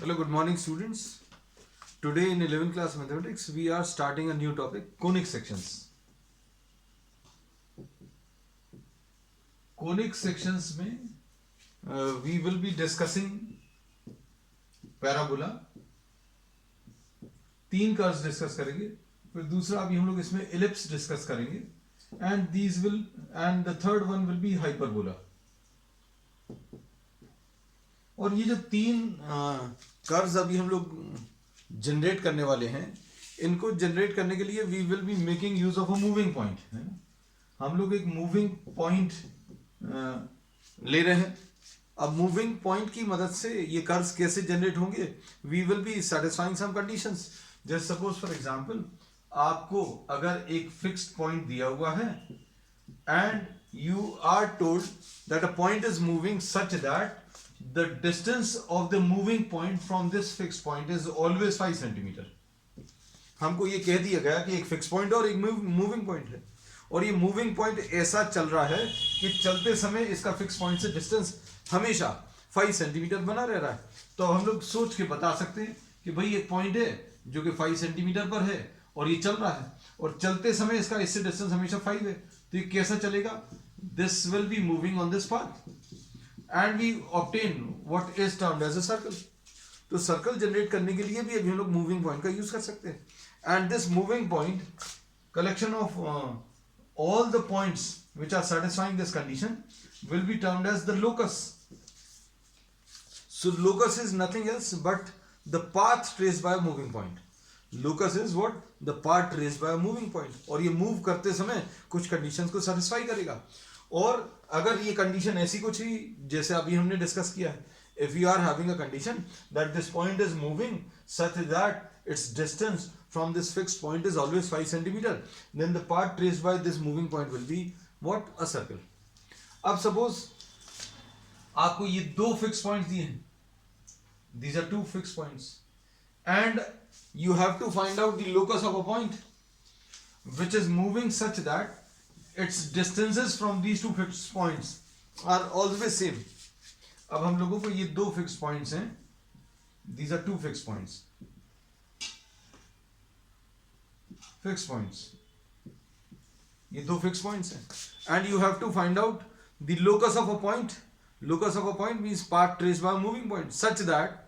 Hello, good morning students. Today in 11th class mathematics we are starting a new topic, conic sections. Conic sections में we will be discussing parabola. 3 curves discuss करेंगे, फिर दूसरा अभी हम लोग इसमें ellipse discuss करेंगे and the third one will be hyperbola. और ये जो 3 कर्व्स अभी हम लोग जनरेट करने वाले हैं, इनको जनरेट करने के लिए we will be making use of a moving point, है ना. हम लोग एक मूविंग पॉइंट ले रहे हैं. अब मूविंग पॉइंट की मदद से ये कर्व्स कैसे जनरेट होंगे, we will be satisfying some conditions. Just suppose for example, आपको अगर एक फिक्स्ड पॉइंट दिया हुआ है and you are told that a point is moving such that the distance of the moving point from this fixed point is always 5 centimeter. हमको ये कह दिया गया कि एक फिक्स पॉइंट और एक मूविंग पॉइंट है, और ये मूविंग पॉइंट ऐसा चल रहा है कि चलते समय इसका फिक्स पॉइंट से डिस्टेंस हमेशा 5 सेंटीमीटर बना रह रहा है. तो हम लोग सोच के बता सकते हैं कि भाई एक पॉइंट है जो कि 5 सेंटीमीटर पर है और ये चल रहा है, और चलते समय इसका इससे डिस्टेंस हमेशा 5 है. तो ये कैसा चलेगा? This will be moving on this path and we obtain what is termed as a circle. तो सर्कल जनरेट करने के लिए भी अभी हम लोग मूविंग पॉइंट का यूज कर सकते हैं. And this moving point, collection of all the points which are satisfying this condition will be termed as the locus. So locus is nothing else but the path traced by a moving point. Locus is what? The path traced by a moving point. और ये move करते समय कुछ conditions को satisfy करेगा. और अगर ये कंडीशन ऐसी कुछ ही जैसे अभी हमने डिस्कस किया है, if you are having a condition that this point is moving such that its distance from this fixed point is always 5 centimeter, then the path traced by this moving point will be what? A circle. अब suppose आपको ये 2 fixed points दिए हैं. These are 2 fixed points and you have to find out the locus of a point which is moving such that its distances from these 2 fixed points are always same. अब हम लोगों को ये 2 fixed points हैं. These are 2 fixed points. Fixed points. ये 2 fixed points हैं. And you have to find out the locus of a point. Locus of a point means path traced by a moving point such that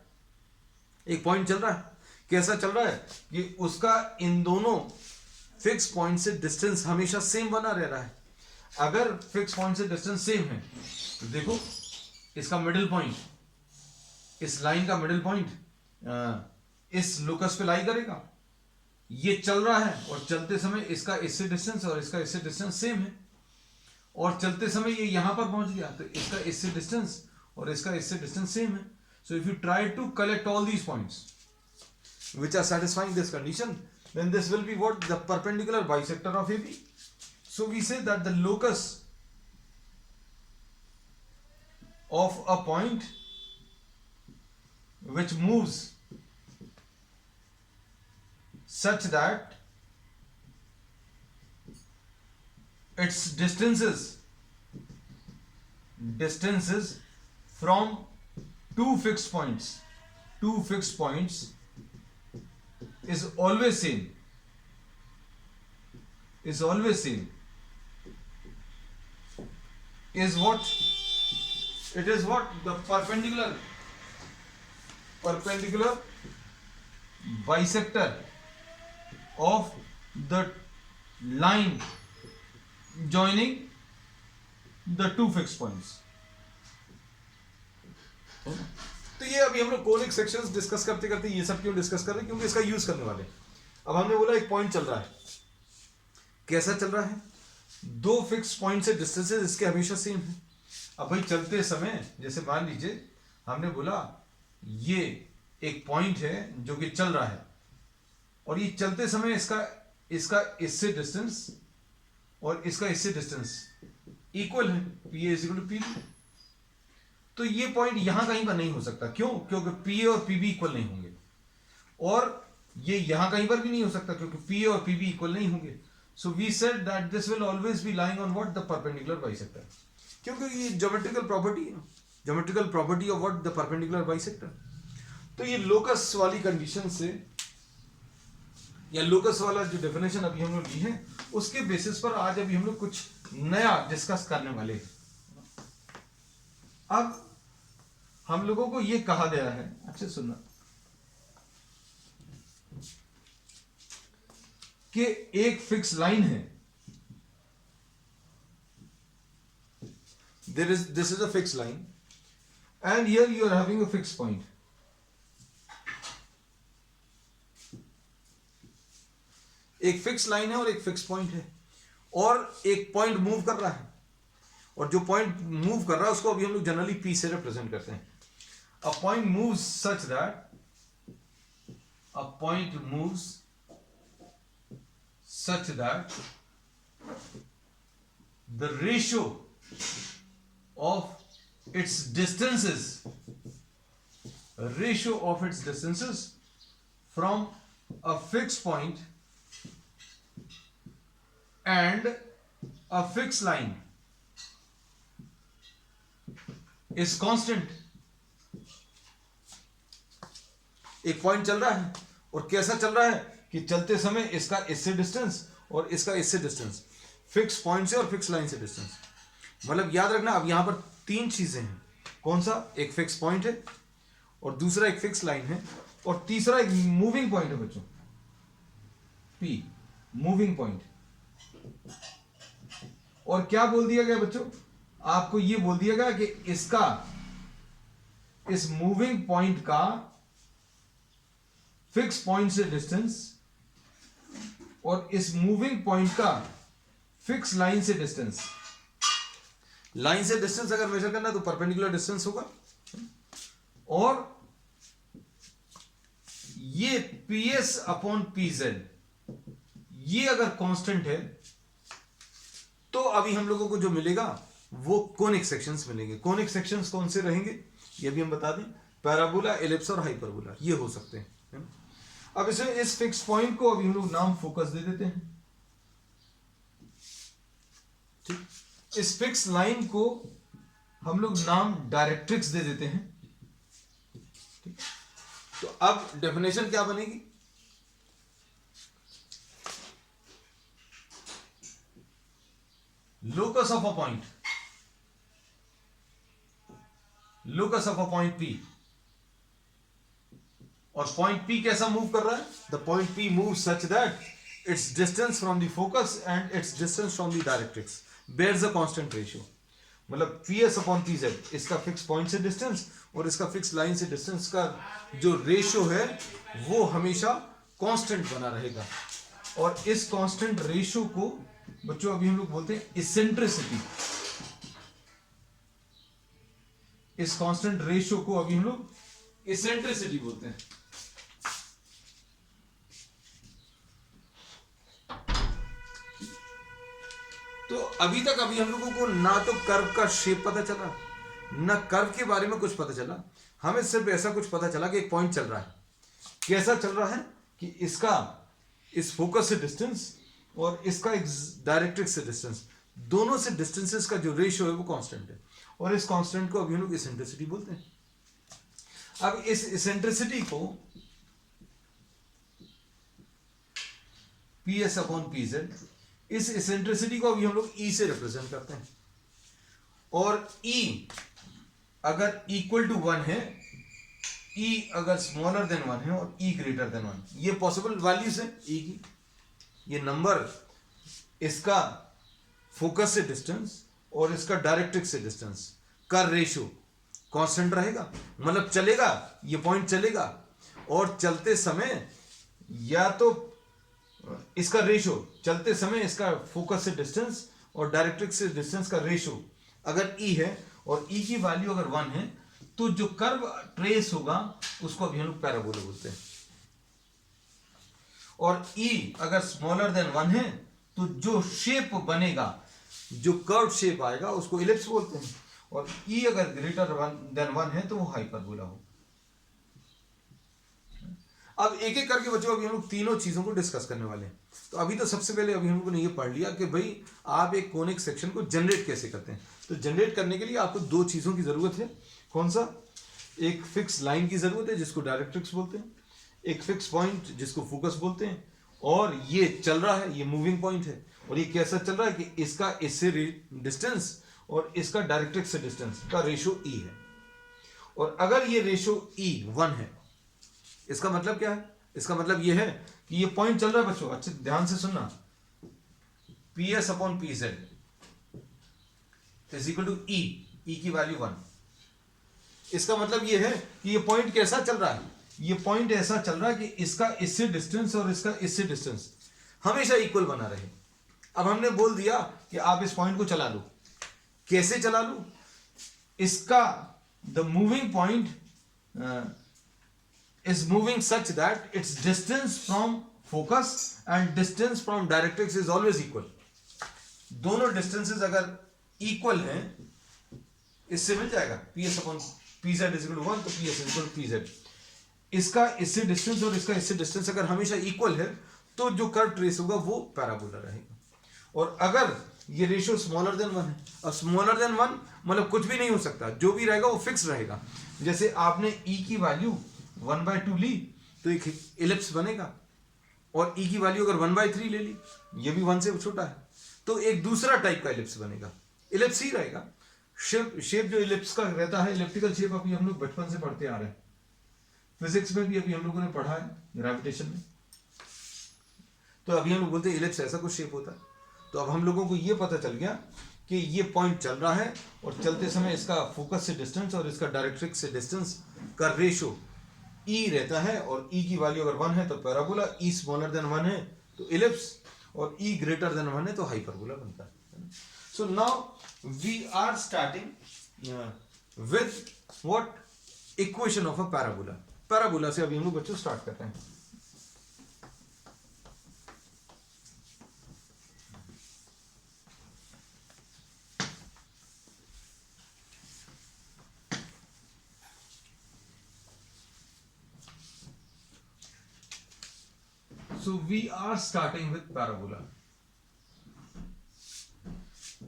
एक point चल रहा है. कैसा चल रहा है कि उसका इन दोनों फिक्स पॉइंट से डिस्टेंस हमेशा सेम बना रह रहा है. अगर फिक्स पॉइंट से डिस्टेंस सेम है तो देखो इसका मिडिल पॉइंट, इस लाइन का मिडिल पॉइंट इस लोकस पे लाई करेगा. ये चल रहा है और चलते समय इसका इससे डिस्टेंस और इसका इससे डिस्टेंस सेम है, और चलते समय ये यहां पर पहुंच गया तो इसका इससे डिस्टेंस और इसका इससे डिस्टेंस सेम है. So if you try to collect all these points which are satisfying this condition, then this will be what? The perpendicular bisector of AB. So we say that the locus of a point which moves such that its distances from 2 fixed points is always same. Is what? It is what? The perpendicular bisector of the line joining the 2 fixed points. तो ये अभी हम लोग conic sections discuss करते करते ये सब क्यों डिस्कस कर रहे हैं? क्योंकि इसका यूज करने वाले. अब हमने बोला एक पॉइंट चल रहा है. कैसा चल रहा है? 2 फिक्स पॉइंट से डिस्टेंसेस इसके हमेशा सेम है. अब भाई चलते समय जैसे मान लीजिए हमने बोला ये एक पॉइंट है जो कि चल रहा है, और ये चलते समय इसका इससे डिस्टेंस और इसका इससे डिस्टेंस इक्वल है. P is equal to P. तो ये पॉइंट यहां कहीं पर नहीं हो सकता. क्यों? क्योंकि P और PB इक्वल नहीं होंगे, और ये यहां कहीं पर भी नहीं हो सकता क्योंकि P और PB इक्वल नहीं होंगे. So we said that this will always be lying on what? The perpendicular bisector. क्योंकि ये ज्योमेट्रिकल प्रॉपर्टी है, geometrical property of what? The perpendicular bisector. तो ये लोकस वाली कंडीशन से या लोकस वाला जो डेफिनेशन अभी हम लोग ली है उसके बेसिस पर आज अभी हम लोग कुछ नया डिस्कस करने वाले हैं। अब हम लोगों को ये कहा गया है, अच्छे सुनना, कि एक फिक्स लाइन है, this is a fixed line and here you are having a fixed point. एक फिक्स लाइन है और एक फिक्स पॉइंट है और एक पॉइंट मूव कर रहा है और जो पॉइंट मूव कर रहा है उसको अभी हम लोग जनरली पी से रिप्रेजेंट करते हैं। A point moves such that the ratio of its distances from a fixed point and a fixed line is constant. एक पॉइंट चल रहा है और कैसा चल रहा है कि चलते समय इसका इससे डिस्टेंस और इसका इससे डिस्टेंस, फिक्स पॉइंट से और फिक्स लाइन से डिस्टेंस। मतलब याद रखना अब यहां पर तीन चीजें हैं। कौन सा? एक फिक्स पॉइंट है और दूसरा एक फिक्स लाइन है और तीसरा एक मूविंग पॉइंट है बच्चों, पी, मूविंग पॉइंट। और क्या बोल दिया गया बच्चों? आपको यह बोल दिया गया कि इसका, इस मूविंग पॉइंट का फिक्स पॉइंट से डिस्टेंस और इस मूविंग पॉइंट का फिक्स लाइन से डिस्टेंस। लाइन से डिस्टेंस अगर मेजर करना तो परपेंडिकुलर डिस्टेंस होगा और ये PS अपॉन PZ ये अगर कांस्टेंट है तो अभी हम लोगों को जो मिलेगा वो कोनिक सेक्शंस मिलेंगे। कोनिक सेक्शंस कौन से रहेंगे ये भी हम बता दें, पैराबोला, एलिप्स और हाइपरबोला ये हो सकते हैं। अब इस फिक्स पॉइंट को अभी हम लोग नाम फोकस दे देते हैं। ठीक, इस फिक्स लाइन को हम लोग नाम डायरेक्ट्रिक्स दे देते हैं। ठीक, तो अब डेफिनेशन क्या बनेगी? Locus of a point, locus of a point P, और पॉइंट P कैसा मूव कर रहा है? The point P move such that its distance from the focus and its distance from the directrix bears a constant ratio। मतलब PS upon PZ इसका fix point से distance और इसका फिक्स लाइन से डिस्टेंस का जो रेशियो है वो हमेशा कांस्टेंट बना रहेगा। और इस कांस्टेंट रेशियो को बच्चों अभी हम लोग बोलते हैं इसेंट्रिसिटी। इस कांस्टेंट रेशियो को अभी हम लोग इसेंट्रिसिटी बोलते हैं। तो अभी तक अभी हम लोगों को ना तो कर्व का शेप पता चला, ना कर्व के बारे में कुछ पता चला। हमें सिर्फ ऐसा कुछ पता चला कि एक पॉइंट चल रहा है। कैसा चल रहा है कि इसका इस फोकस से डिस्टेंस और इसका एक डायरेक्ट्रिक्स से डिस्टेंस, दोनों से डिस्टेंसेस का जो रेशियो है वो कांस्टेंट है और इस कांस्टेंट को अभी हम लोग इसेंट्रिसिटी बोलते हैं। अब इस इसेंट्रिसिटी को PS अपॉन PZ, इस इसेंट्रिसिटी को अभी हम लोग E से रिप्रेजेंट करते हैं और E अगर इक्वल टू 1 है, E अगर स्मॉलर देन 1 है और E ग्रेटर देन 1, ये पॉसिबल वैल्यूज है E की। ये नंबर इसका फोकस से डिस्टेंस और इसका डायरेक्ट्रिक्स से डिस्टेंस का रेशियो कांस्टेंट रहेगा। मतलब चलेगा, ये पॉइंट चलेगा और चलते समय या तो इसका रेशियो, चलते समय इसका फोकस से डिस्टेंस और डायरेक्ट्रिक्स से डिस्टेंस का रेशियो अगर E है और E की वैल्यू अगर 1 है तो जो कर्व ट्रेस होगा उसको अभी हम लोग पैराबोला बोलते हैं। और E अगर स्मॉलर देन 1 है तो जो शेप बनेगा, जो कर्व शेप आएगा उसको इलिप्स बोलते हैं और E अगर ग्रेटर देन 1 है तो वो हाइपरबोला हो। अब एक एक करके बच्चों अभी हम लोग तीनों चीजों को डिस्कस करने वाले हैं। तो अभी तो सबसे पहले अभी हम लोगों ने ये पढ़ लिया कि भाई आप एक कोनिक सेक्शन को जनरेट कैसे करते हैं। तो जनरेट करने के लिए आपको दो चीजों की जरूरत है। कौन सा? एक फिक्स लाइन की जरूरत है जिसको डायरेक्ट्रिक्स बोलते हैं, एक फिक्स पॉइंट जिसको फोकस बोलते हैं, और ये चल रहा है, ये मूविंग पॉइंट है, और ये कैसा चल रहा है कि इसका इससे डिस्टेंस और इसका डायरेक्ट्रिक्स से डिस्टेंस का रेशो ई है। और अगर ये रेशो ई 1 है, इसका मतलब क्या है? इसका मतलब ये है कि ये पॉइंट चल रहा है बच्चों, अच्छे ध्यान से सुनना, P S upon P Z is equal to E, E की वैल्यू 1। इसका मतलब ये है कि ये पॉइंट कैसा चल रहा है? ये पॉइंट ऐसा चल रहा है कि इसका इससे डिस्टेंस और इसका इससे डिस्टेंस हमेशा इक्वल बना रहे। अब हमने बोल दिया कि आप इस पॉइंट को चला लो। कैसे चला लो? इसका the moving point is moving such that its distance from focus and distance from directrix is always equal। दोनों distances अगर equal हैं, इससे मिल जाएगा ps upon pz is equal to 1, तो ps is equal to pz। इसका इससे distance और इसका इससे डिस्टेंस अगर हमेशा इक्वल है तो जो कर्व ट्रेस होगा वो पैराबोला रहेगा। और अगर ये रेशियो स्मॉलर देन 1 है, और स्मॉलर देन 1 मतलब कुछ भी नहीं हो सकता, जो भी रहेगा वो फिक्स रहेगा। जैसे आपने e की वैल्यू 1/2 ली तो एक इलिप्स बनेगा, और e की वैल्यू अगर 1/3 ले ली, ये भी 1 से छोटा है, तो एक दूसरा टाइप का इलिप्स बनेगा। इलिप्स ही रहेगा। शेप जो इलिप्स का रहता है, इलिप्टिकल शेप, अभी हम लोग बचपन से पढ़ते आ रहे हैं, फिजिक्स में भी अभी हम लोगों ने पढ़ा है, ग्रेविटेशन में। तो अभी हम लोग बोलते हैं इलिप्स ऐसा कुछ शेप होता है। तो अब हम लोगों को ये पता चल गया कि ये पॉइंट चल रहा है और चलते समय इसका फोकस से डिस्टेंस और इसका डायरेक्ट्रिक्स से डिस्टेंस का रेशो ई रहता है, और ई की वैल्यू अगर 1 है तो पैराबोला, ई स्मॉलर देन 1 है तो इलिप्स, और ई ग्रेटर देन 1 है तो हाइपरबोला बनता है। So now we are starting with what equation of a parabola. Parabola से अभी हम लोग बच्चों स्टार्ट करते हैं। So we are starting with parabola.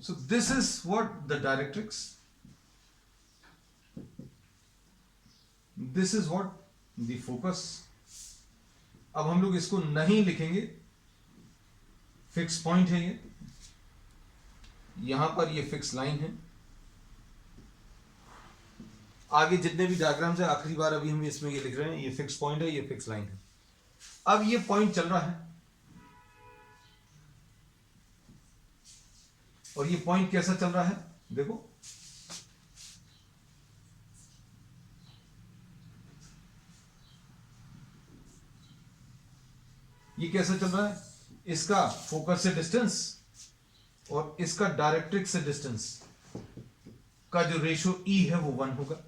So this is what the directrix, this is what the focus। अब हम लोग इसको नहीं लिखेंगे, फिक्स पॉइंट है ये, यहां पर ये फिक्स लाइन है। आगे जितने भी डायग्राम्स है, आखिरी बार अभी हम इसमें ये लिख रहे हैं, ये फिक्स पॉइंट है, ये फिक्स लाइन है। अब ये पॉइंट चल रहा है, और ये पॉइंट कैसा चल रहा है देखो, ये कैसा चल रहा है? इसका फोकस से डिस्टेंस और इसका डायरेक्ट्रिक्स से डिस्टेंस का जो रेशियो ई है वो 1 होगा।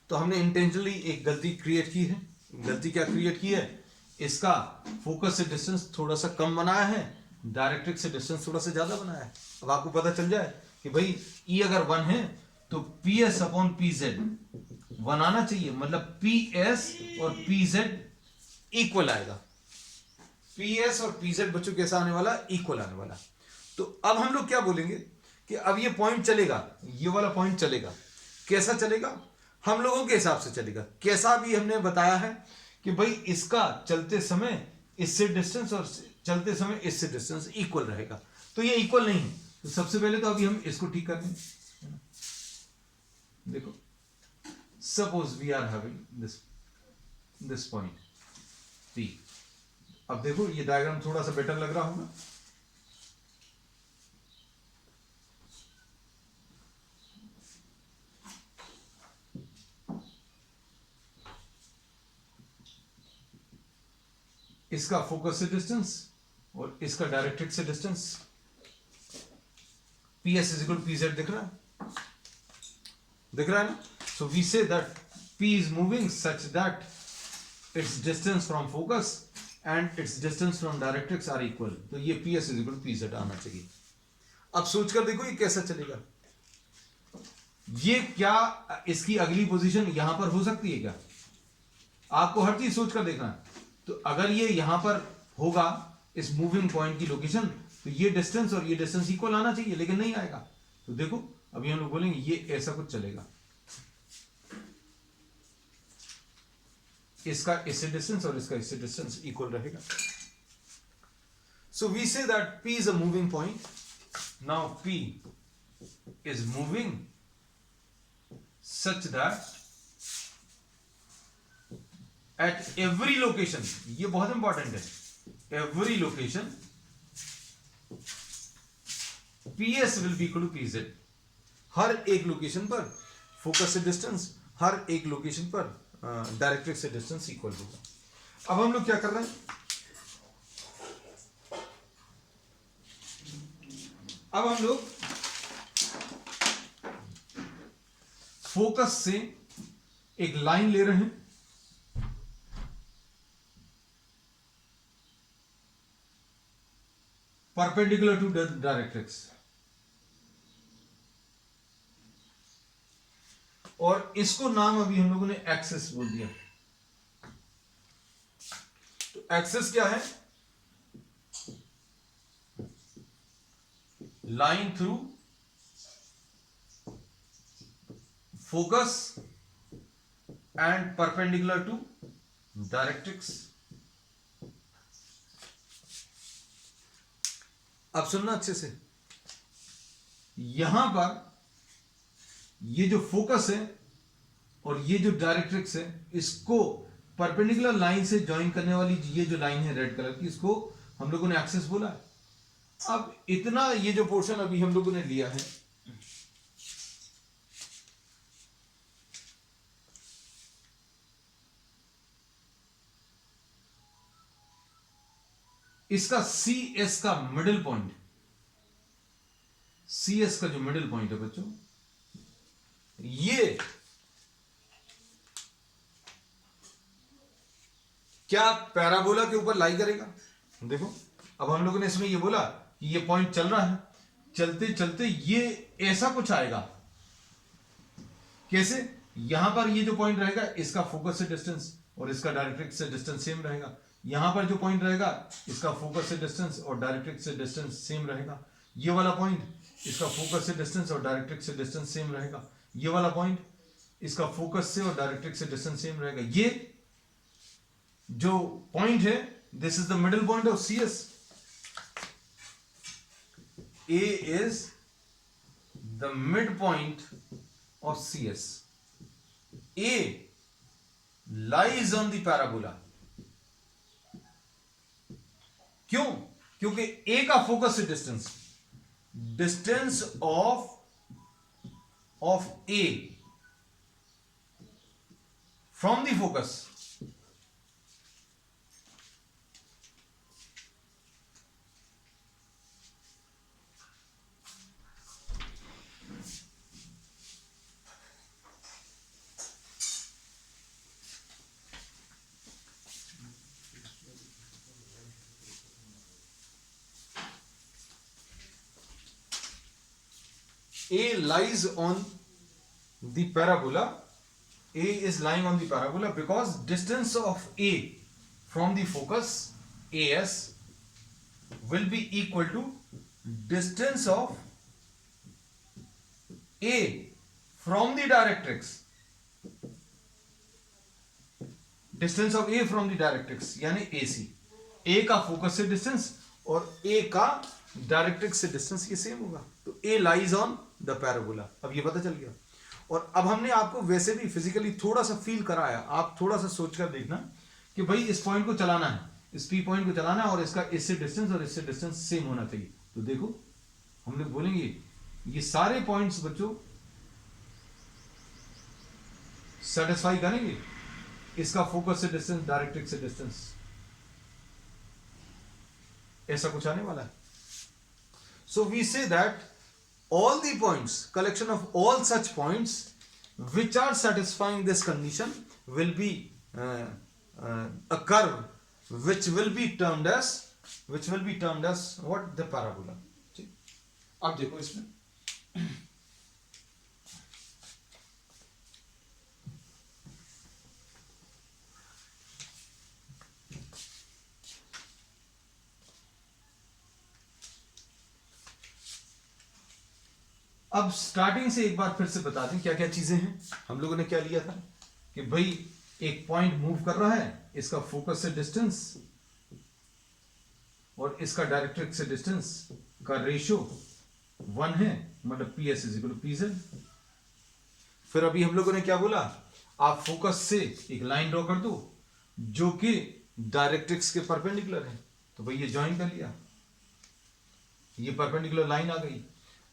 तो हमने इंटेंशनली एक गलती क्रिएट की है। गलती क्या क्रिएट की है? इसका फोकस से डिस्टेंस थोड़ा सा कम बनाया है, डायरेक्ट्रिक्स से डिस्टेंस थोड़ा सा ज्यादा बनाया है। अब आपको पता चल जाए कि भाई ई अगर 1 है तो P S upon P Z 1 आना चाहिए, मतलब पी एस और पी जेड इक्वल आएगा। पी एस और पी जेड बच्चों कैसा आने वाला? इक्वल आने वाला। तो अब हम लोग क्या बोलेंगे कि अब ये पॉइंट चलेगा, ये वाला पॉइंट चलेगा। कैसा चलेगा? हम लोगों के हिसाब से चलेगा। कैसा भी हमने बताया है कि भाई इसका चलते समय इससे डिस्टेंस और चलते समय इससे डिस्टेंस इक्वल रहेगा। तो ये इक्वल नहीं है, तो सबसे पहले तो अभी हम इसको ठीक कर देंगे। देखो, suppose we are having this point P. अब देखो ये डायग्राम थोड़ा सा बेटर लग रहा होगा। इसका फोकस से डिस्टेंस और इसका डायरेक्ट्रिक्स से distance, P S is equal to P Z दिख रहा है? दिख रहा है ना? So we say that P is moving such that its distance from focus and its distance from directrix are equal. तो ये P S is equal to P Z आना चाहिए। अब सोचकर देखो ये कैसा चलेगा। ये क्या इसकी अगली पोजीशन यहां पर हो सकती है क्या? आपको हर चीज सोचकर देखना है। तो अगर ये यहां पर होगा इस मूविंग पॉइंट की लोकेशन, तो ये डिस्टेंस और ये डिस्टेंस इक्वल आना चाहिए, लेकिन नहीं आएगा। तो देखो अभी हम लोग बोलेंगे ये ऐसा कुछ चलेगा। इसका इससे डिस्टेंस और इसका इससे डिस्टेंस इक्वल रहेगा. So we say that P is a moving point. Now P is moving such that at every location, ये बहुत इंपॉर्टेंट है, every location PS will be equal to PZ. हर एक लोकेशन पर focus से distance, हर एक location पर directrix से distance equal होगा. अब हम लोग क्या कर रहे हैं, अब हम लोग फोकस से एक लाइन ले रहे हैं, परपेंडिकुलर टू डायरेक्ट्रिक्स, और इसको नाम अभी हम लोगों ने एक्सेस बोल दिया. तो एक्सेस क्या है, line through focus and perpendicular to directrix. अब सुनना अच्छे से, यहां पर ये जो फोकस है और ये जो डायरेक्ट्रिक्स है, इसको परपेंडिकुलर लाइन से ज्वाइन करने वाली ये जो लाइन है रेड कलर की, इसको हम लोगों ने एक्सेस बोला है. अब इतना ये जो पोर्शन अभी हम लोगों ने लिया है, इसका सी एस का मिडिल पॉइंट, सी एस का जो मिडिल पॉइंट है बच्चों, ये क्या पैराबोला के ऊपर लाई करेगा. देखो, अब हम लोगों ने इसमें ये बोला कि ये पॉइंट चल रहा है, चलते चलते ये ऐसा कुछ आएगा. कैसे, यहां पर ये जो पॉइंट रहेगा, इसका फोकस से डिस्टेंस और इसका डायरेक्ट्रिक्स से डिस्टेंस सेम रहेगा. यहां पर जो पॉइंट रहेगा, इसका फोकस से डिस्टेंस और डायरेक्ट्रिक्स से डिस्टेंस सेम रहेगा. ये वाला पॉइंट, इसका फोकस से डिस्टेंस और डायरेक्ट्रिक्स से डिस्टेंस सेम रहेगा. ये वाला पॉइंट, इसका फोकस से और डायरेक्ट्रिक्स से डिस्टेंस सेम रहेगा. ये जो पॉइंट है, this is the middle point of C S. A is the mid point of C S. A lies on the parabola. क्यों? क्योंकि ए का फोकस से distance, distance of A from the focus A lies on the parabola. A is lying on the parabola because distance of A from the focus AS will be equal to distance of A from the directrix. Distance of A from the directrix यानी AC. A का focus से distance और A का directrix से distance ये same होगा. तो A lies on the parabola. अब ये पता चल गया. और अब हमने आपको वैसे भी फिजिकली थोड़ा सा फील कराया. आप थोड़ा सा सोचकर देखना कि भाई इस पॉइंट को चलाना है, इस पी पॉइंट को चलाना है और इसका इससे डिस्टेंस और इससे डिस्टेंस सेम होना चाहिए. तो देखो, हम लोग बोलेंगे ये सारे पॉइंट्स बच्चों सेटिस्फाई करेंगे इसका फोकस से डिस्टेंस, डायरेक्ट्रिक्स से डिस्टेंस. ऐसा कुछ आने वाला है. So we say that all the points, collection of all such points which are satisfying this condition will be a curve which will be termed as what? The parabola. अब देखो इसमें अब स्टार्टिंग से एक बार फिर से बता दें क्या क्या चीजें हैं. हम लोगों ने क्या लिया था कि भाई एक पॉइंट मूव कर रहा है, इसका फोकस से डिस्टेंस और इसका डायरेक्ट्रिक्स से डिस्टेंस का रेशियो 1 है, मतलब P S is equal to P Z. फिर अभी हम लोगों ने क्या बोला, आप फोकस से एक लाइन ड्रॉ कर दो जो कि डायरेक्ट्रिक्स के परपेंडिकुलर है, तो भाई ये ज्वाइन कर लिया, ये परपेंडिकुलर लाइन आ गई।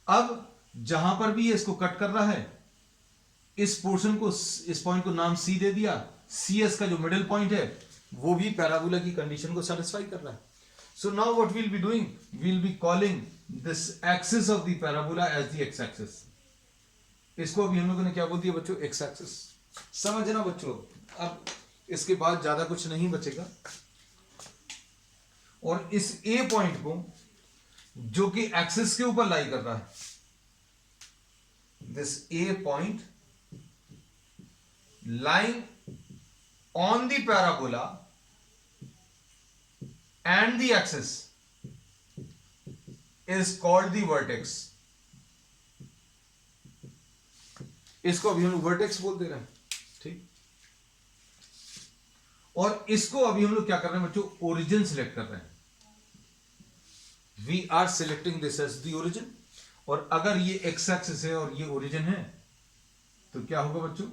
अब जहां पर भी ये इसको कट कर रहा है, इस पोर्शन को, इस पॉइंट को नाम सी दे दिया। सी एस का जो मिडिल पॉइंट है वो भी पैराबोला की कंडीशन को सेटिस्फाई कर रहा है। So now what we'll be doing, we'll be calling this axis of the parabola as the X axis. इसको अभी हम लोगों ने क्या बोल दिया बच्चों, एक्स एक्सिस। समझना बच्चों, अब इसके बाद ज्यादा कुछ नहीं बचेगा। और इस ए पॉइंट को जो कि एक्सिस के ऊपर लाई कर रहा है, this A point lying on the parabola and the axis is called the vertex। इसको अभी हम लोग वर्टेक्स बोल दे रहे हैं, ठीक। और इसको अभी हम लोग क्या कर रहे हैं बच्चों, ओरिजिन सिलेक्ट कर रहे हैं। We are selecting this as the origin. और अगर ये एक्स एक्सिस है और ये ओरिजिन है तो क्या होगा बच्चों,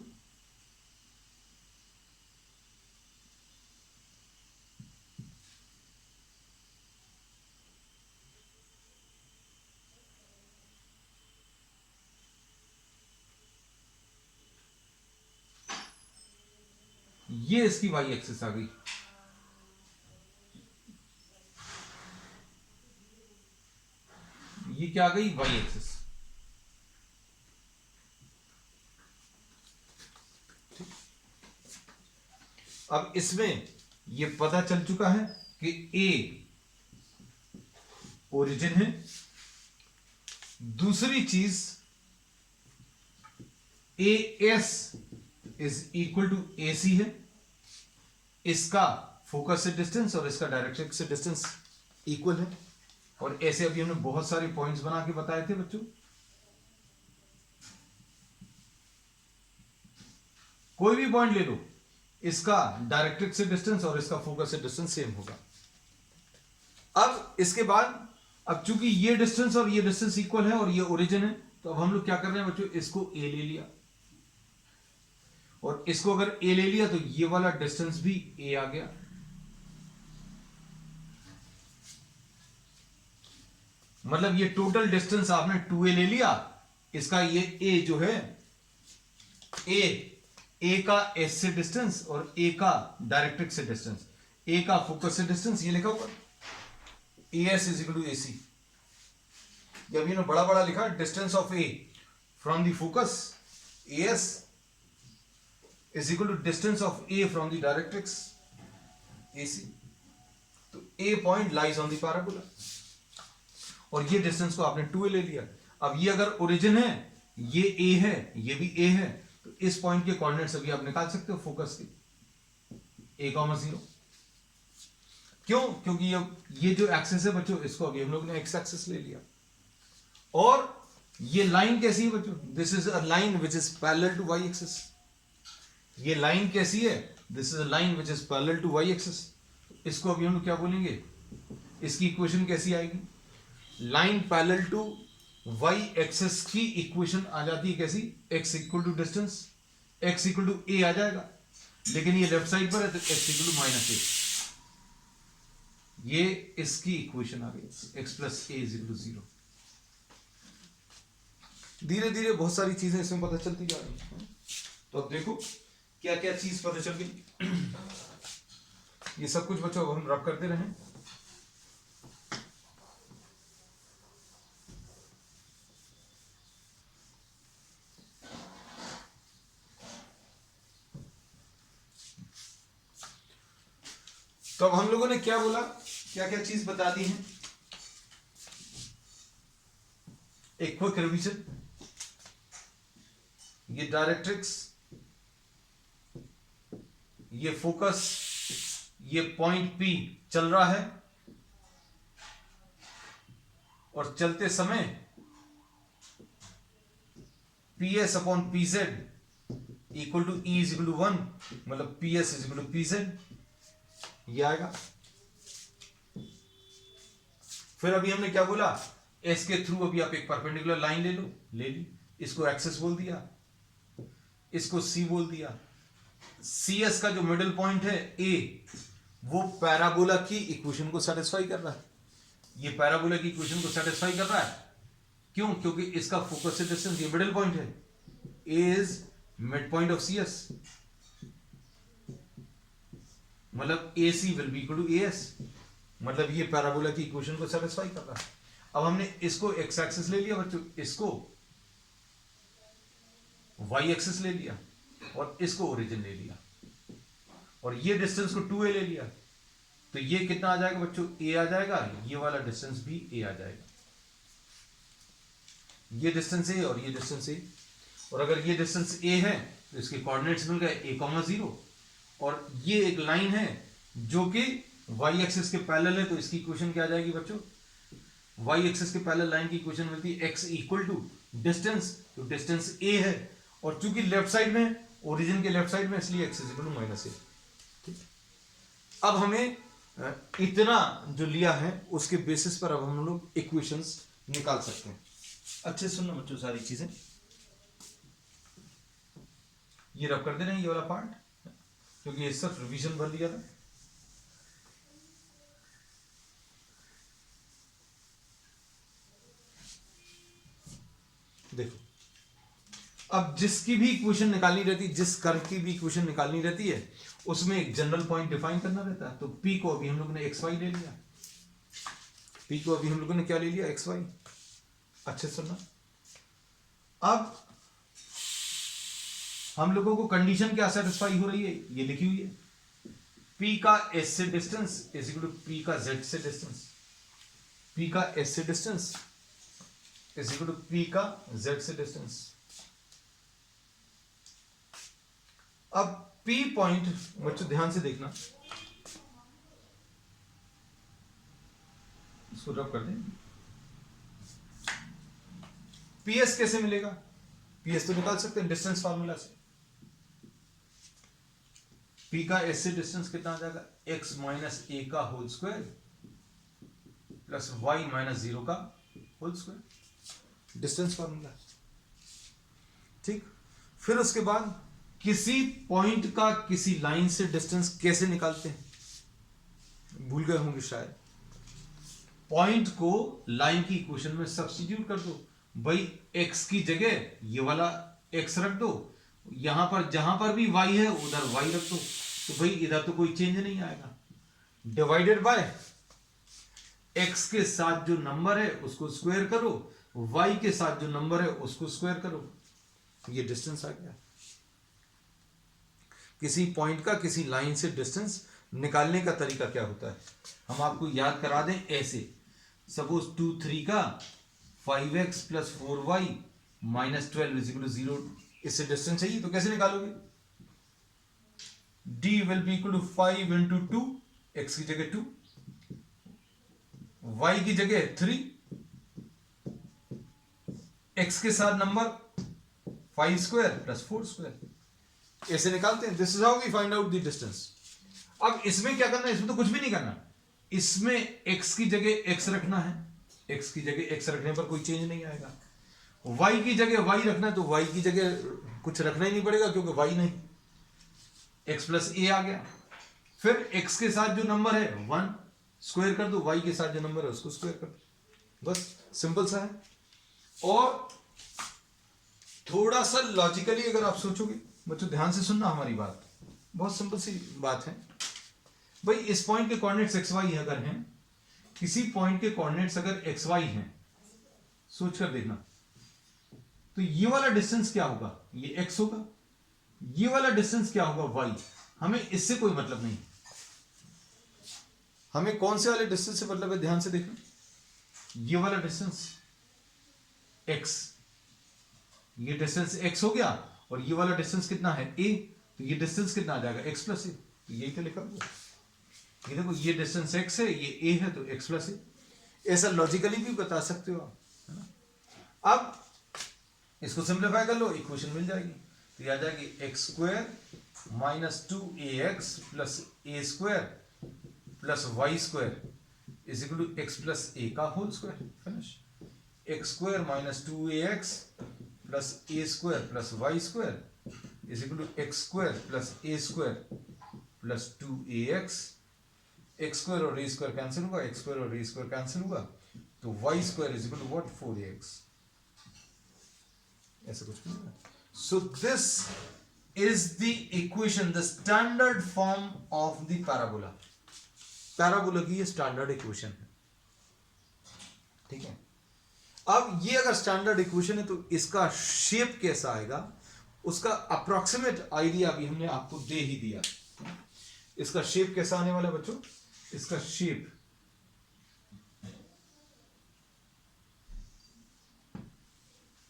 ये इसकी वाई एक्सिस आ गई। ये क्या आ गई, वाई एक्सिस। अब इसमें ये पता चल चुका है कि ए ओरिजिन है। दूसरी चीज, A S is equal to A C है। इसका फोकस से डिस्टेंस और इसका डायरेक्ट्रिक्स से डिस्टेंस इक्वल है। और ऐसे अभी हमने बहुत सारे पॉइंट्स बना के बताए थे बच्चों। कोई भी पॉइंट ले लो, इसका डायरेक्ट्रिक्स से डिस्टेंस और इसका फोकस से डिस्टेंस सेम होगा। अब इसके बाद, अब चूंकि ये डिस्टेंस और ये डिस्टेंस इक्वल है और ये ओरिजिन है, तो अब हम लोग क्या कर रहे हैं बच्चों, इसको ए ले लिया। और इसको अगर ए ले लिया तो ये वाला डिस्टेंस भी ए आ गया। मतलब ये टोटल डिस्टेंस आपने 2a ले लिया। इसका ये a जो है, a का s से डिस्टेंस और a का डायरेक्ट्रिक्स से डिस्टेंस, a का फोकस से डिस्टेंस, ये लिखा हुआ as is equal to ac। जब ये बड़ा बड़ा लिखा, distance of a from the focus as is equal to distance of a from the directrix ac। तो a point lies on the parabola और ये डिस्टेंस को आपने 2a ले लिया। अब ये अगर ओरिजिन है, ये a है, ये भी a है, तो इस पॉइंट के कोऑर्डिनेट्स अभी आप निकाल सकते हो फोकस के, a,0। क्यों? क्योंकि ये जो एक्सिस है बच्चों, इसको अभी हम लोग ने एक्स एक्सिस ले लिया। और ये लाइन कैसी है बच्चों, this is a line which is parallel to Y axis. ये लाइन कैसी है, this is a line which is parallel to Y axis. इसको अभी हम लोग क्या बोलेंगे, इसकी इक्वेशन कैसी आएगी, line parallel to Y axis की इक्वेशन आ जाती है कैसी, x equal to distance, x equal to a आ जाएगा। लेकिन ये लेफ्ट साइड पर है तो x equal to minus a। ये इसकी इक्वेशन आ गई, x plus a is equal to 0। धीरे धीरे बहुत सारी चीजें इसमें पता चलती जा रही हैं। तो अब देखो क्या क्या चीज पता चल गई। ये सब कुछ बच्चों हम रब करते रहे। तो अब हम लोगों ने क्या बोला, क्या क्या चीज बता दी है, एक क्विक रिवीजन। ये डायरेक्ट्रिक्स, ये फोकस, ये पॉइंट P चल रहा है और चलते समय PS upon PZ equal to E is equal to 1, मतलब P S is equal to P Z, ये आएगा। फिर अभी हमने क्या बोला, एस के थ्रू अभी आप एक परपेंडिकुलर लाइन ले लो, ले ली, इसको एक्सेस बोल दिया, इसको सी बोल दिया। सी एस का जो मिडिल पॉइंट है ए, वो पैराबोला की इक्वेशन को सेटिस्फाई कर रहा है, ये पैराबोला की इक्वेशन को सेटिस्फाई कर रहा है। क्यों? क्योंकि इसका फोकस से डिस्टेंस ये मिडिल पॉइंट है, A is mid point of C S, मतलब A C will be equal to A S, मतलब ये पैराबोला की इक्वेशन को सेटिस्फाई कर रहा है। अब हमने इसको एक्स एक्सिस ले लिया बच्चों, इसको वाई एक्सिस ले लिया, और इसको ओरिजिन ले लिया, और ये डिस्टेंस को 2a ले लिया, तो ये कितना आ जाएगा बच्चों, a आ जाएगा, ये वाला डिस्टेंस भी a आ जाएगा, ये डिस्टेंस a और ये डिस्टेंस a। और अगर ये डिस्टेंस a है तो इसके कोऑर्डिनेट्स मिल गए a, 0, और ये एक लाइन है जो कि y एक्सिस के पैरेलल है, तो इसकी इक्वेशन क्या आ जाएगी बच्चों, y एक्सिस के पैरेलल लाइन की इक्वेशन मिलती है x इक्वल टू डिस्टेंस, तो डिस्टेंस a है, और चूंकि लेफ्ट साइड में, ओरिजिन के लेफ्ट साइड में, इसलिए x is equal to -a। अब हमें इतना जो लिया है उसके बेसिस पर अब हम लोग इक्वेशंस निकाल सकते हैं। अच्छे सुनना बच्चों सारी चीजें, ये रब कर देना ये वाला पार्ट, क्योंकि ये सिर्फ रिवीजन भर दिया था। देखो, अब जिसकी भी इक्वेशन निकालनी रहती है, जिस कर्व की भी इक्वेशन निकालनी रहती है, उसमें एक जनरल पॉइंट डिफाइन करना रहता है। तो P को अभी हम लोगों ने xy ले लिया, P को अभी हम लोगों ने क्या ले लिया, xy। अच्छे सुनना, अब हम लोगों को कंडीशन क्या सेटिस्फाई हो रही है, ये लिखी हुई है, P का S से distance is equal to P का Z से डिस्टेंस, P का S से distance is equal to P का Z से डिस्टेंस। अब P पॉइंट बच्चों ध्यान से देखना, इसको रब कर दें। PS कैसे मिलेगा, PS तो निकाल सकते हैं डिस्टेंस फार्मूला से। P का S से डिस्टेंस कितना आ जाएगा, x माइनस a का whole square plus y minus 0 का होल स्क्वायर, डिस्टेंस फार्मूला। ठीक, फिर उसके बाद किसी पॉइंट का किसी लाइन से डिस्टेंस कैसे निकालते हैं, भूल गए होंगे शायद। पॉइंट को लाइन की इक्वेशन में सब्स्टिट्यूट कर दो, भाई x की जगह ये वाला x रख दो, यहां पर जहां पर भी y है उधर y रख दो, तो भाई इधर तो कोई चेंज नहीं आएगा, डिवाइडेड बाय x के साथ जो नंबर है उसको स्क्वायर करो, y के साथ जो नंबर है उसको स्क्वायर करो, ये डिस्टेंस आ गया। किसी पॉइंट का किसी लाइन से डिस्टेंस निकालने का तरीका क्या होता है, हम आपको याद करा दें ऐसे। सपोज 2 3 का 5x plus 4y minus 12 is equal to 0, इससे डिस्टेंस चाहिए तो कैसे निकालोगे, d will be equal to 5 into 2, x की जगह 2, y की जगह 3, x के साथ नंबर 5 स्क्वायर प्लस 4 स्क्वायर, ऐसे निकालते हैं। This is how we find out the distance. अब इसमें क्या करना है, इसमें तो कुछ भी नहीं करना, इसमें x की जगह x रखना है, x की जगह x रखने पर कोई चेंज नहीं आएगा, y की जगह y रखना है तो y की जगह कुछ रखना ही नहीं पड़ेगा क्योंकि y नहीं, x प्लस a आ गया। फिर x के साथ जो नंबर है 1 स्क्वायर कर दो, y के साथ जो नंबर है उसको स्क्वायर कर दो, बस सिंपल सा है। और थोड़ा सा लॉजिकली अगर आप सोचोगे बच्चों, ध्यान से सुनना हमारी बात, बहुत सिंपल सी बात है। भाई इस पॉइंट के कोऑर्डिनेट्स xy अगर हैं, किसी पॉइंट के कोऑर्डिनेट्स अगर xy हैं, सोच कर देखना, तो ये वाला डिस्टेंस क्या होगा, ये x होगा, ये वाला डिस्टेंस क्या होगा y। हमें इससे कोई मतलब नहीं, हमें कौन से वाले डिस्टेंस से मतलब है, ध्यान से देखना, ये वाला डिस्टेंस x, ये डिस्टेंस x हो गया, और ये वाला डिस्टेंस कितना है a, तो ये डिस्टेंस कितना आ जाएगा x प्लस a, तो यही तो लिखा हुआ, ये देखो ये डिस्टेंस x है, ये a है तो x प्लस a, ऐसा लॉजिकली भी बता सकते हो आप, है ना। अब इसको सिंप्लीफाई कर लो, इक्वेशन मिल जाएगी। तो ये आ जाएगी x square minus 2ax plus a square plus y square is equal to x plus a का whole square. Finish. X square minus 2ax plus a square plus y square is equal to x square plus a square plus 2ax। X square और a square cancel होगा, x square और a square cancel होगा, तो y square is equal to what 4ax। ऐसा कुछ नहीं। So this is the equation, the standard form of the parabola. Parabola की ये स्टैंडर्ड इक्वेशन है, ठीक है। अब ये अगर स्टैंडर्ड इक्वेशन है तो इसका शेप कैसा आएगा उसका अप्रोक्सीमेट आइडिया भी हमने आपको दे ही दिया। इसका शेप कैसा आने वाला है बच्चों? इसका शेप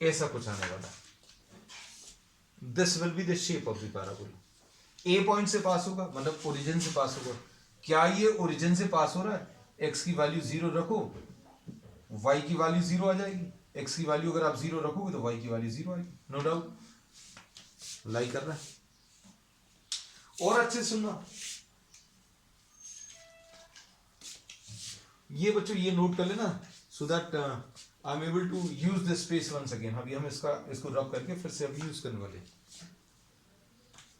ऐसा कुछ आने वाला है। This will be the shape of the parabola. A point से पास होगा, मतलब ओरिजिन से पास होगा। क्या ये ओरिजिन से पास हो रहा है? एक्स की वैल्यू 0 रखो, वाई की वैल्यू 0 आ जाएगी। एक्स की वैल्यू अगर आप 0 रखोगे तो वाई की वैल्यू 0 आएगी, नो डाउट। लाई कर रहा है। और अच्छे सुनना, ये बच्चों ये नोट कर लेना, so that I am able to use this space once again. अभी हम इसको रब करके फिर से अभी यूज करने वाले,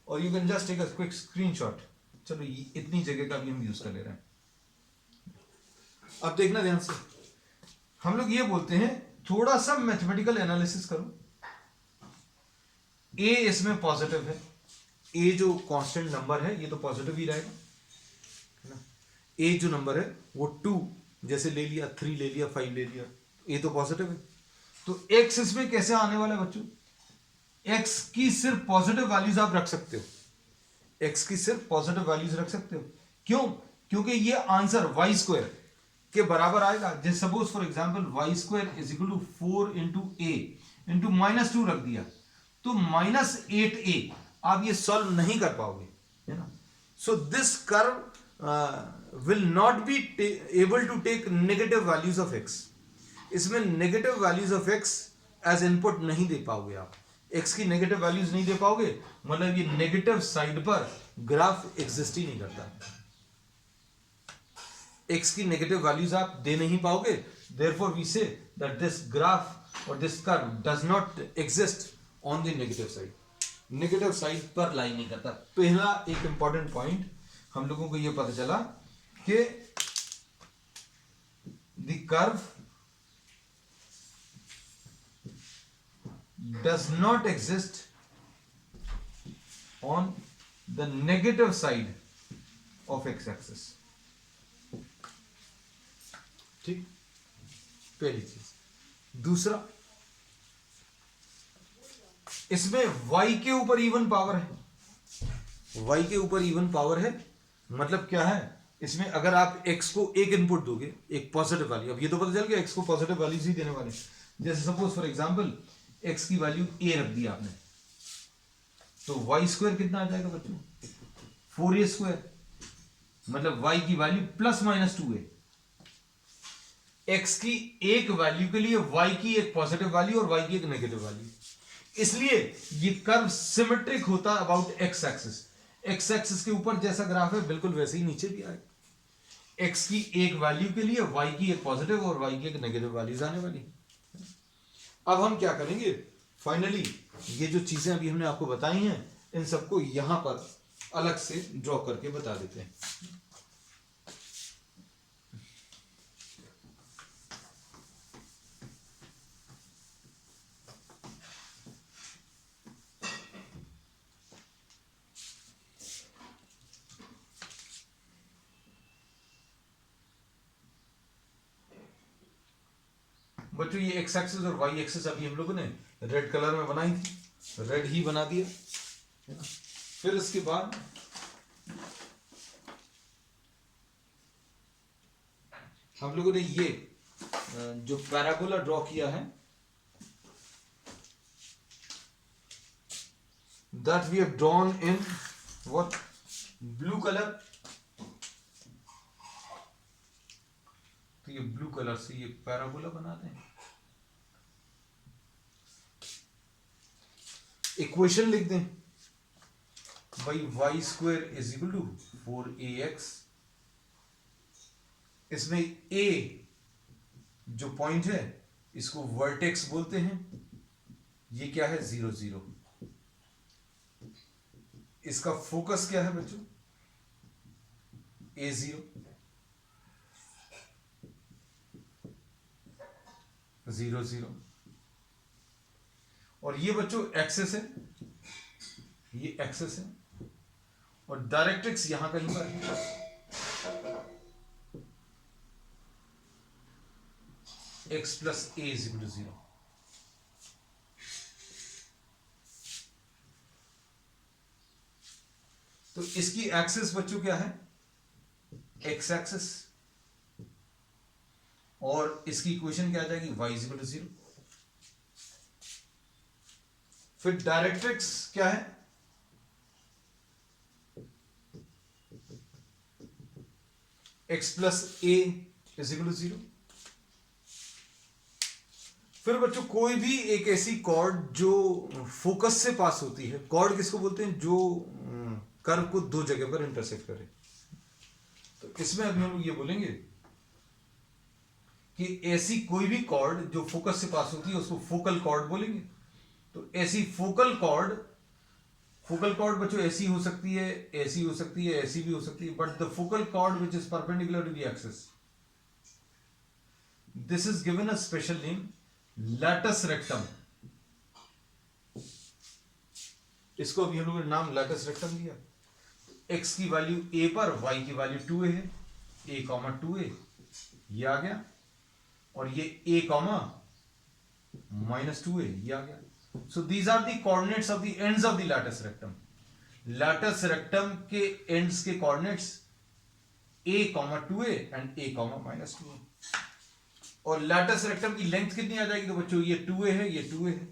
और you can just take a quick screenshot. चलो इतनी जगह का भी हम यूज कर ले रहे हैं। अब देखना ध्यान से, हम लोग ये बोलते हैं थोड़ा सा मैथमेटिकल एनालिसिस करो। ए इसमें पॉजिटिव है, ए जो कांस्टेंट नंबर है ये तो पॉजिटिव ही रहेगा, है ना। ए जो नंबर है वो 2 जैसे ले लिया, 3 ले लिया, 5 ले लिया, ए तो पॉजिटिव है। तो एक्स इसमें कैसे आने वाला है बच्चों? एक्स की सिर्फ पॉजिटिव वैल्यूज आप रख सकते हो, एक्स की सिर्फ पॉजिटिव वैल्यूज रख सकते हो। क्यों? क्योंकि ये आंसर वाई स्क्वायर के बराबर आएगा। जैसे suppose for example Y square is equal to 4 into A into -2 रख दिया तो -8a आप ये सॉल्व नहीं कर पाओगे, है ना। So this curve will not be able to take negative values of x. इसमें negative values of x as input नहीं दे पाओगे आप। एक्स की नेगेटिव वैल्यूज नहीं दे पाओगे, मतलब ये नेगेटिव साइड पर ग्राफ एग्जिस्ट ही नहीं करता। एक्स की नेगेटिव वैल्यूज आप दे नहीं पाओगे, therefore we say that this graph और this curve does not exist on the negative side. Negative side पर लाई नहीं करता। पहला एक इंपॉर्टेंट पॉइंट हम लोगों को यह पता चला कि the curve does not exist on the negative side of x-axis। ठीक, पहली चीज। दूसरा, इसमें y के ऊपर इवन पावर है, y के ऊपर इवन पावर है। मतलब क्या है? इसमें अगर आप x को एक इनपुट दोगे, एक पॉजिटिव वैल्यू, अब ये तो पता चल गया x को पॉजिटिव वैल्यूज ही देने वाले। जैसे सपोज फॉर एग्जांपल x की वैल्यू a रख दी आपने, तो वाई स्क्वायर कितना आ जाएगा बच्चों? 4a स्क्वायर, मतलब y की वैल्यू ±2a। x की एक वैल्यू के लिए y की एक पॉजिटिव वैल्यू और y की एक नेगेटिव वैल्यू, इसलिए ये कर्व सिमेट्रिक होता है about x axis. x axis के ऊपर जैसा ग्राफ है बिल्कुल वैसे ही नीचे भी आएगा। x की एक वैल्यू के लिए y की एक पॉजिटिव और y की एक नेगेटिव वैल्यूज आने वाली। अब हम क्या करेंगे, फाइनली ये जो चीजें अभी हमने आपको बताई हैं इन सबको यहां पर अलग से ड्रॉ करके बता देते हैं। बच्चों ये एक्स एक्सिस और वाई एक्सिस अभी हम लोगों ने रेड कलर में बनाई थी, रेड ही बना दिया, है ना। फिर इसके बाद हम लोगों ने ये जो पैराबोला ड्रॉ किया है, that we have drawn in what blue colour. तो ये ब्लू कलर से ये पैराबोला बनाते हैं। इक्वेशन लिख दें भाई, Y square is equal to 4ax, इसमें a जो पॉइंट है इसको वर्टेक्स बोलते हैं, ये क्या है 0 0, इसका फोकस क्या है बच्चों a0 0 0, और ये बच्चों एक्सेस है, ये एक्सेस है, और डायरेक्ट्रिक्स यहां कहीं पर है, x plus a is equal to 0। तो इसकी एक्सिस बच्चों क्या है x एक्सिस, और इसकी इक्वेशन क्या आ जाएगी y इज इक्वल टू 0। फिर डायरेक्ट्रिक्स क्या है, x plus a is equal to 0। फिर बच्चों कोई भी एक ऐसी कॉर्ड जो फोकस से पास होती है, कॉर्ड किसको बोलते हैं, जो कर्व को दो जगह पर इंटरसेक्ट करे, तो इसमें अभी हम लोग ये बोलेंगे कि ऐसी कोई भी कॉर्ड जो फोकस से पास होती है उसको फोकल कॉर्ड बोलेंगे। तो ऐसी फोकल कॉर्ड बच्चों ऐसी हो सकती है, ऐसी हो सकती है, ऐसी भी हो सकती है, but the focal chord which is perpendicular to the axis, this is given a special name latus rectum. इसको अभी हम लोगों ने नाम लैटस रेक्टम दिया। x की वैल्यू a पर y की वैल्यू 2a है, a कॉमा 2a ये आ गया, और ये a कॉमा माइनस 2a ये आ गया। So these are the coordinates of the ends of the latus rectum. Latus rectum के एंड्स के coordinates a comma 2a and a comma minus 2a। और लैटस रेक्टम की लेंथ कितनी आ जाएगी, तो बच्चों ये 2a है, ये 2a है,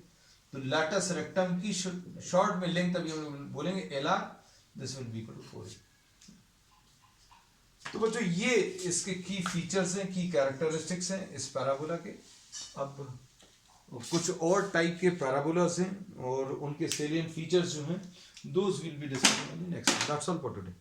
तो लैटस रेक्टम की शॉर्ट में लेंथ अभी हम लोग बोलेंगे LR, this will be equal to 4a। तो बच्चों ये इसके की फीचर्स हैं, की कैरेक्टरिस्टिक्स हैं इस पैराबोला के। अब कुछ और टाइप के पैराबोलास हैं और उनके सेलिएंट फीचर्स जो हैं, those will be discussed in the next. That's all for today.